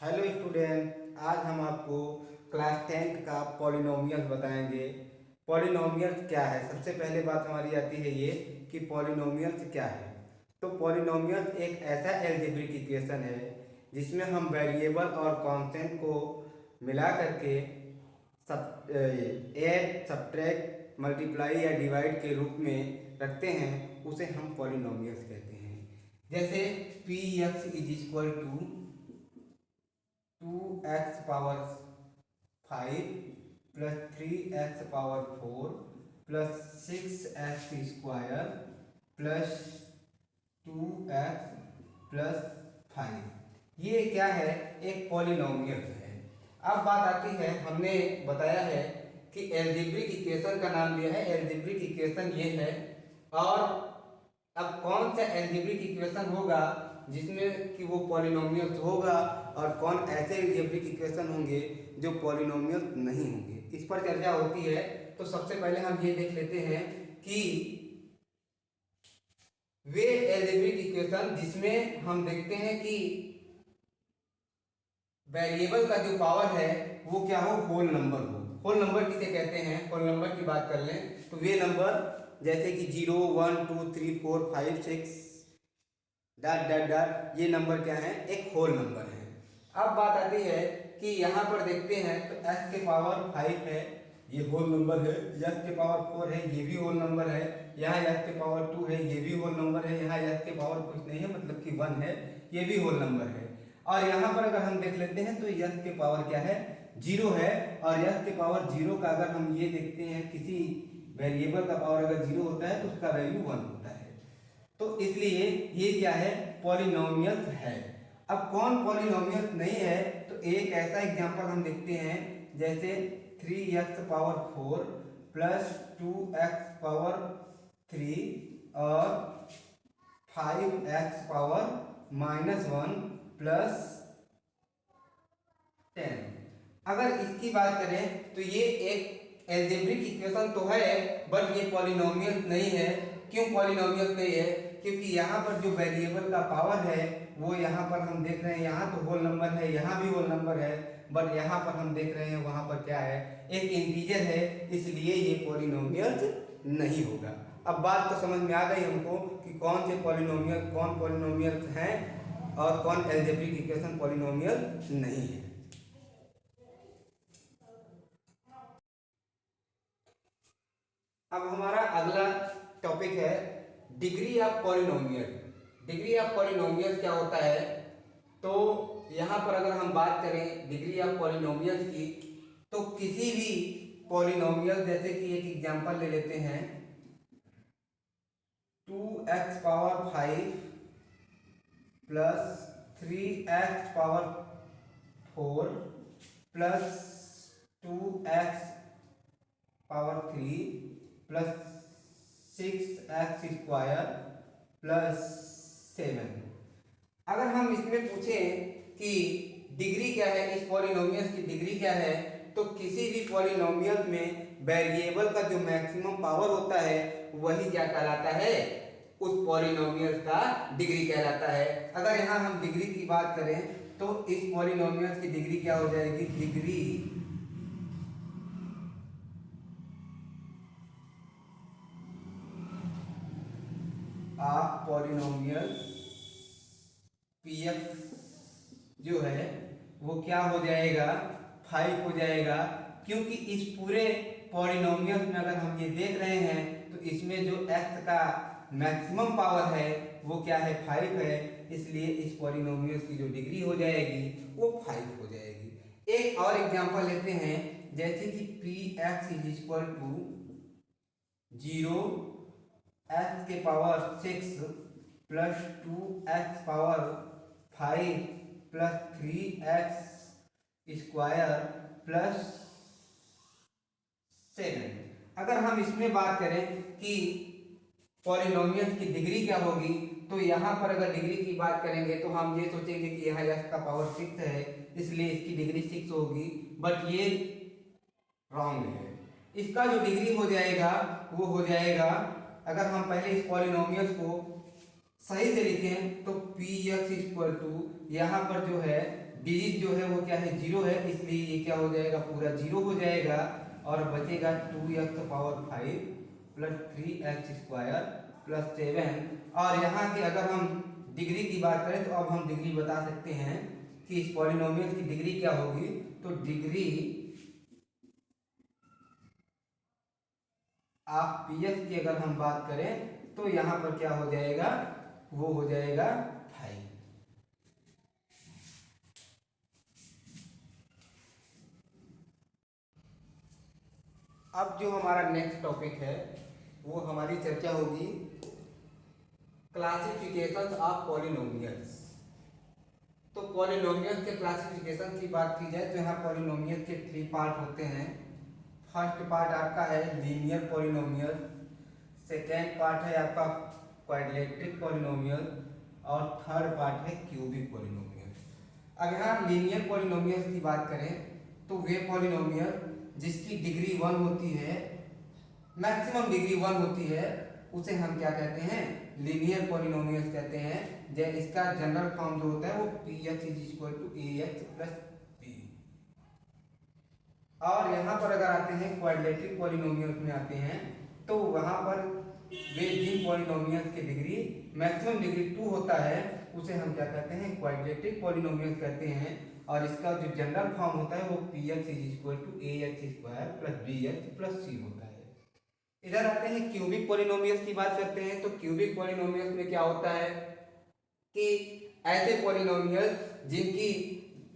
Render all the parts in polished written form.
Hello student, आज हम आपको क्लास 10th का पॉलिनोमियल बताएंगे। पॉलिनोमियल्स क्या है? सबसे पहले बात हमारी आती है ये कि पॉलिनोमियल्स क्या है। तो पॉलिनोमियल्स एक ऐसा एल्जेब्रिक इक्वेशन है जिसमें हम वेरिएबल और कांस्टेंट को मिला करके सब ऐड, सब्ट्रैक्ट, मल्टीप्लाई या डिवाइड के रूप में रखते हैं, उसे हम पॉलिनोमियल्स कहते हैं। जैसे P x is equal to 2x⁵ +3x⁴ +6x² +2x +5, ये क्या है? एक पॉलिनोमियल है। अब बात आती है, हमने बताया है कि एल्जेब्रिक इक्वेशन का नाम लिया है, एल्जेब्रिक इक्वेशन ये है। और अब कौन सा एल्जेब्रिक इक्वेशन होगा जिसमें कि वो पॉलिनोमियल्स होगा, और कौन ऐसे एल्जेब्रिक इक्वेशन होंगे जो पॉलिनोमियल नहीं होंगे, इस पर चर्चा होती है। तो सबसे पहले हम ये देख लेते हैं कि वे एल्जेब्रिक इक्वेशन जिसमें हम देखते हैं कि वेरिएबल का जो पावर है वो क्या हो? होल नंबर हो। होल नंबर किसे कहते हैं? होल नंबर की बात कर लें तो वे नंबर जैसे कि 0 1 2 3 4 5 6 डॉट डॉट डॉट, ये नंबर क्या है? एक होल नंबर है। अब बात आती है कि यहाँ पर देखते हैं तो x के पावर 5 है, ये होल नंबर है। x के पावर 4 है, ये भी होल नंबर है। यहाँ x के पावर 2 है, ये भी होल नंबर है। यहाँ x के पावर कुछ नहीं है, मतलब कि 1 है, ये भी होल नंबर है। और यहाँ पर अगर हम देख लेते हैं तो x के पावर क्या है? 0 है। और x के पावर 0 का अगर हम ये देखते हैं, किसी वेरिएबल का पावर अगर 0 होता है तो उसका वैल्यू 1 होता है। तो इसलिए ये क्या है? पॉलिनोमियल है। अब कौन पॉलिनोमियल नहीं है? तो एक ऐसा एग्जांपल हम देखते हैं, जैसे 3x⁴ +2x⁴ और 5x⁻⁻1 +10। अगर इसकी बात करें तो ये एक एल्जेब्रिक इक्वेशन तो है, बट ये पॉलिनोमियल नहीं है। क्यों पॉलिनोमियल नहीं है? क्योंकि यहाँ पर जो वेरिएबल का पावर है वो यहाँ पर हम देख रहे हैं, यहाँ तो होल नंबर है, यहाँ भी होल नंबर है, बट यहाँ पर हम देख रहे हैं वहाँ पर क्या है? एक इंटीजर है, इसलिए ये पॉलिनोमियल नहीं होगा। अब बात तो समझ में आ गई हमको कि कौन से पॉलिनोमियल, कौन पॉलिनोमियल हैं और कौन एल्जेब्रिक इक्वेशन पॉलिनोमियल नहीं है। अब हमारा अगला टॉपिक है degree of polynomial. Degree of polynomial क्या होता है? तो यहाँ पर अगर हम बात करें डिग्री ऑफ पॉलिनोमियल की, तो किसी भी पॉलिनोमियल, जैसे कि एक एग्जांपल ले लेते हैं, 2x⁵ +3x⁴ +2x⁴ +6x² अगर हम इसमें पूछें कि डिग्री क्या है, इस पॉलिनोमियल की डिग्री क्या है, तो किसी भी पॉलिनोमियल में वेरिएबल का जो मैक्सिमम पावर होता है वही क्या कहलाता है? उस पॉलिनोमियल का डिग्री कहलाता है। अगर यहाँ हम डिग्री की बात करें तो इस पॉलिनोमियल की डिग्री क्या हो जाएगी? डिग्री ऑफ पॉलिनोमियल px जो है वो क्या हो जाएगा? 5 हो जाएगा। क्योंकि इस पूरे पॉलिनोमियल में अगर हम ये देख रहे हैं तो इसमें जो x का मैक्सिमम पावर है वो क्या है? 5 है। इसलिए इस पॉलिनोमियल की जो डिग्री हो जाएगी वो 5 हो जाएगी। एक और एग्जांपल लेते हैं, जैसे कि px is equal to 0 x के पावर 6 +2x⁵ +3x² +7। अगर हम इसमें बात करें कि पॉलिनोमियल की डिग्री क्या होगी, तो यहाँ पर अगर डिग्री की बात करेंगे तो हम ये सोचेंगे कि यहाँ x का पावर 6 है, इसलिए इसकी डिग्री 6 होगी, बट ये रॉन्ग है। इसका जो डिग्री हो जाएगा वो हो जाएगा, अगर हम पहले इस पॉलिनोमियल को सही से लिखें तो px इक्वल टू यहाँ पर जो है डिजिट जो है वो क्या है, जीरो है, इसलिए ये क्या हो जाएगा, पूरा जीरो हो जाएगा और बचेगा 2x⁵ प्लस 3x² प्लस 7। और यहाँ की अगर हम डिग्री की बात करें तो अब हम डिग्री बता सकते हैं कि इस पॉलिनोमियल की डिग्री क्या होगी। तो डिग्री ऑफ पीएफ की अगर हम बात करें तो यहाँ पर क्या हो जाएगा, वो हो जाएगा 5। अब जो हमारा नेक्स्ट टॉपिक है वो हमारी चर्चा होगी क्लासिफिकेशन ऑफ पॉलिनोमियल्स। तो पॉलिनोमियल के क्लासिफिकेशन की बात की जाए तो यहाँ पॉलिनोमियल के 3 पार्ट होते हैं। फर्स्ट पार्ट आपका है लीनियर पॉलिनोमियल, सेकेंड पार्ट है आपका क्वाड्रेटिक पॉलिनोमियल और थर्ड पार्ट है क्यूबिक पॉलिनोमियल। अब यहाँ लीनियर पॉलिनोमियल की बात करें तो वे पॉलिनोमियल जिसकी डिग्री 1 होती है, मैक्सिमम डिग्री 1 होती है, उसे हम क्या कहते हैं, लीनियर पॉलिनोमियल कहते हैं। जैसे इसका जनरल फॉर्म जो होता है वो px = ax प्लस b। और यहाँ पर अगर आते हैं क्वाड्रेटिक पॉलिनोमियल में आते हैं तो वहाँ पर वे जिन पॉलिनोमियल की डिग्री मैक्सिमम डिग्री 2 होता है उसे हम क्या कहते हैं, क्वाड्रेटिक पॉलिनोमियल कहते हैं। और इसका जो जनरल फॉर्म होता है वो px = ax² plus bx plus c होता है। इधर आते हैं क्यूबिक पॉलिनोमियल्स की बात करते हैं। तो क्यूबिक पॉलिनोमियल्स में क्या होता है कि ऐसे पॉलिनोमियल जिनकी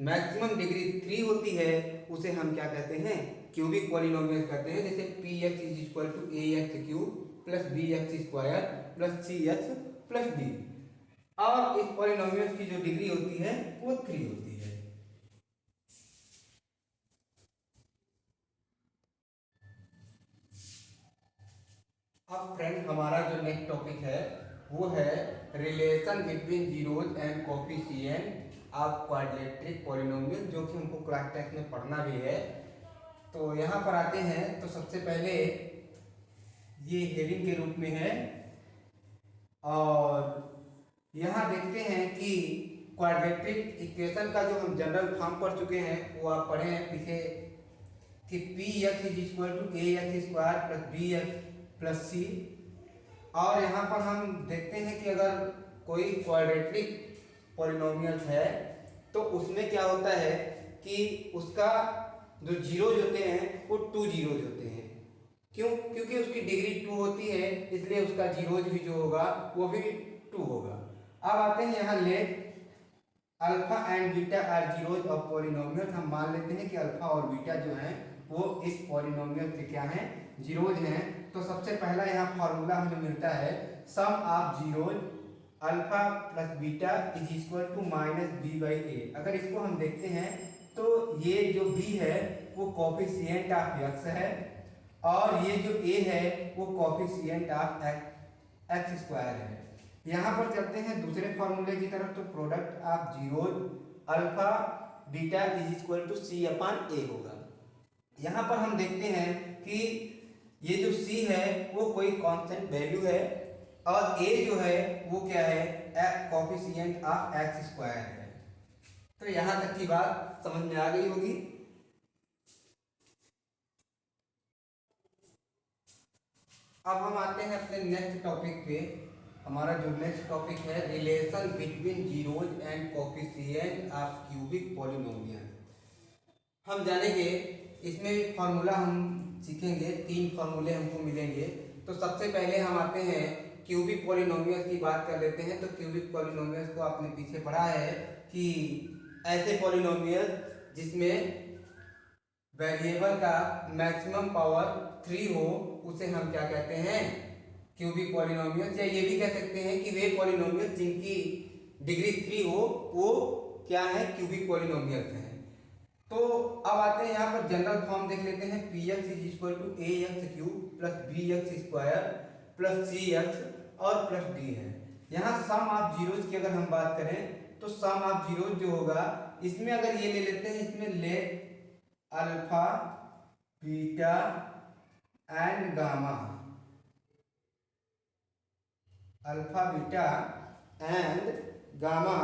मैक्सिमम डिग्री 3 होती है उसे हम क्या कहते हैं, क्यूबिक पॉलिनोमियल कहते हैं। जैसे px = ax³ plus bx² plus cx plus d। और इस पॉलिनोमियल की जो डिग्री होती है वो 3 होती है। अब फ्रेंड हमारा जो नेक्स्ट टॉपिक है वो है relation between zeros and coefficient of quadratic polynomial, जो कि हमको क्लास टेस्ट में पढ़ना भी है। तो यहाँ पर आते हैं तो सबसे पहले ये हेडिंग के रूप में है और यहाँ देखते हैं कि क्वाड्रेटिक इक्वेशन का जो हम जनरल फॉर्म पढ़ चुके हैं वो आप पढ़े हैं पीछे कि px = ax² plus bx plus c। और यहाँ पर हम देखते हैं कि अगर कोई क्वाड्रेटिक पॉलिनोमियल है तो उसमें क्या होता है कि उसका जो जीरोज होते हैं वो 2 जीरोज होते हैं। क्यों? क्योंकि उसकी डिग्री 2 होती है, इसलिए उसका जीरोज भी जो होगा वो भी 2 होगा। अब आते हैं यहाँ let alpha and beta are zeros of polynomial. हम मान लेते हैं कि अल्फा और बीटा जो हैं वो इस पॉलिनोमियल के क्या हैं, जीरोज हैं। तो सबसे पहला यहाँ फॉर्मूला हमें मिलता है sum of zeros alpha plus beta = -b/a। अगर इसको हम देखते हैं तो ये जो b है वो कोफिशिएंट ऑफ x है और ये जो a है वो कोफिशिएंट ऑफ x² है। यहाँ पर चलते हैं दूसरे फॉर्मूले की तरफ। तो product of zeros alpha beta = c/a होगा। यहाँ पर हम देखते हैं कि ये जो c है वो कोई कांस्टेंट वैल्यू है और a जो है वो क्या है, कोफिशिएंट ऑफ x² है। तो यहाँ तक की बात समझ में आ गई होगी। अब हम आते हैं अपने नेक्स्ट टॉपिक पे। हमारा जो नेक्स्ट टॉपिक है relation between zeros and coefficient of cubic polynomial. हम जानेंगे इसमें फार्मूला हम सीखेंगे, 3 फार्मूले हमको मिलेंगे। तो सबसे पहले हम आते हैं क्यूबिक पॉलिनोमियल की बात कर लेते हैं। तो क्यूबिक पॉलिनोमियल को आपने पीछे पढ़ा है कि ऐसे पॉलिनोमियल जिसमें वेरिएबल का मैक्सिमम पावर 3 हो उसे हम क्या कहते हैं, क्यूबिक पॉलिनोमियल। या ये भी कह सकते हैं कि वे पॉलिनोमियल जिनकी डिग्री 3 हो वो क्या है, क्यूबिक पॉलिनोमियल हैं। तो अब आते हैं यहाँ पर जनरल फॉर्म देख लेते हैं। px = ax³ plus bx² plus cx और प्लस d है। यहाँ सम ऑफ जीरोज की अगर हम बात करें तो सम ऑफ जीरोज जो होगा इसमें अगर ये ले लेते हैं, इसमें let alpha beta and gamma, alpha beta and gamma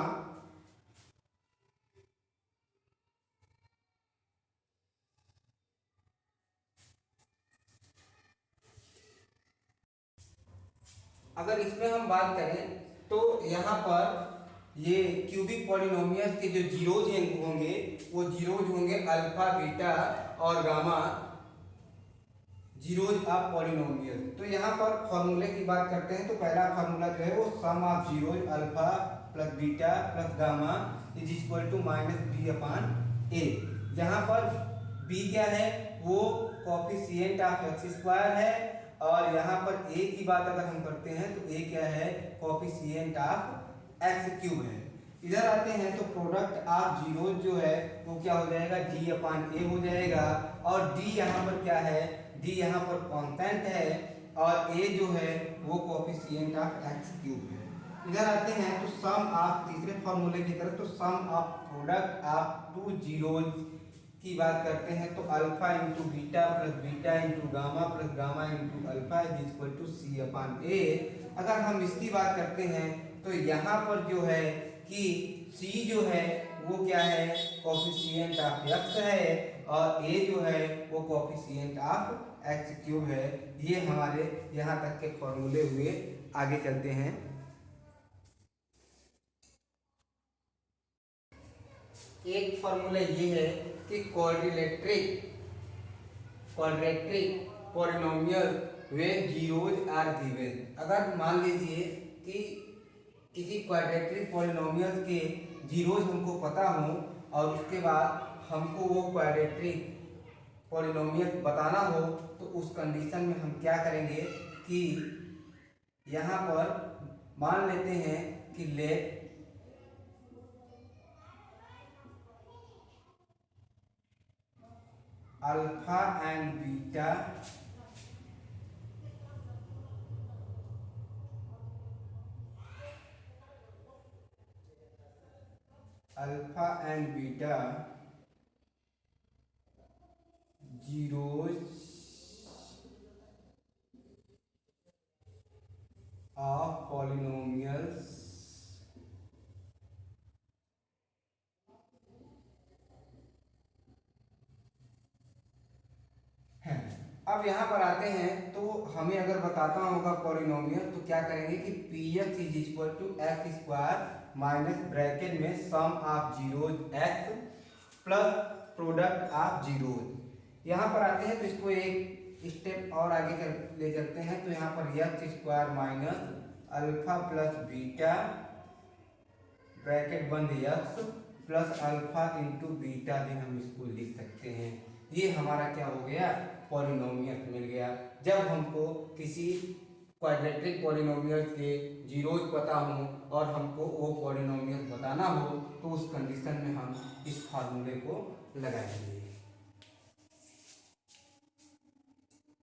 अगर इसमें हम बात करें तो यहाँ पर ये क्यूबिक पॉलिनोमियल्स के जो जीरोज होंगे वो जीरोज होंगे अल्फा बीटा और गामा, जीरोज ऑफ पॉलिनोमियल। तो यहाँ पर फॉर्मूले की बात करते हैं तो पहला फॉर्मूला जो है वो sum of zeros alpha plus beta plus gamma is equal to minus b upon a. जहाँ पर बी क्या है वो कोफिशिएंट ऑफ एक्स स्क्वायर है, और यहाँ पर ए की बात अगर हम करते हैं तो ए क्या है कोफिशिएंट ऑफ एक्स क्यूब है। इधर आते हैं तो प्रोडक्ट ऑफ जीरो जो है वो क्या हो जाएगा जी अपॉन ए हो जाएगा, और डी यहाँ पर क्या है डी यहाँ पर कांस्टेंट है और ए जो है वो कोफिशिएंट ऑफ एक्स क्यूब है। इधर आते हैं तो सम ऑफ तीसरे फॉर्मूले की तरफ, तो sum of product of two zeros की बात करते हैं तो alpha into beta plus beta into gamma plus gamma into alpha is equal to c upon a. अगर हम इसकी बात करते हैं तो यहाँ पर जो है कि c जो है वो क्या है कोफिशिएंट ऑफ x है, और a जो है वो कोफिशिएंट ऑफ एक्स क्यूब है। ये हमारे यहाँ तक के फॉर्मूले हुए। आगे चलते हैं। एक फॉर्मूला ये है कि quadratic polynomial where zeros are given. अगर मान लीजिए कि किसी क्वाड्रेटिक पॉलिनोमियल के जीरोज हमको पता हो और उसके बाद हमको वो क्वाड्रेटिक पॉलिनोमियल बताना हो, तो उस कंडीशन में हम क्या करेंगे कि यहाँ पर मान लेते हैं कि late alpha and beta alpha and beta zeros of polynomials हैं। अब यहाँ पर आते हैं तो हमें अगर बताता होगा पॉलिनोमियल तो क्या करेंगे कि p x is equal to x square minus bracket में sum of zeros x plus product of zeros. यहाँ पर आते हैं तो इसको एक स्टेप और आगे ले चलते हैं तो यहाँ पर x square minus alpha plus beta bracket बंद x plus alpha into beta भी हम इसको लिख सकते हैं। ये हमारा क्या हो गया पॉलिनोमियल मिल गया। जब हमको किसी क्वाड्रेटिक पॉलिनोमियल के जीरोज पता हो और हमको वो पॉलिनोमियल बताना हो तो उस कंडीशन में हम इस फार्मूले को लगाएंगे।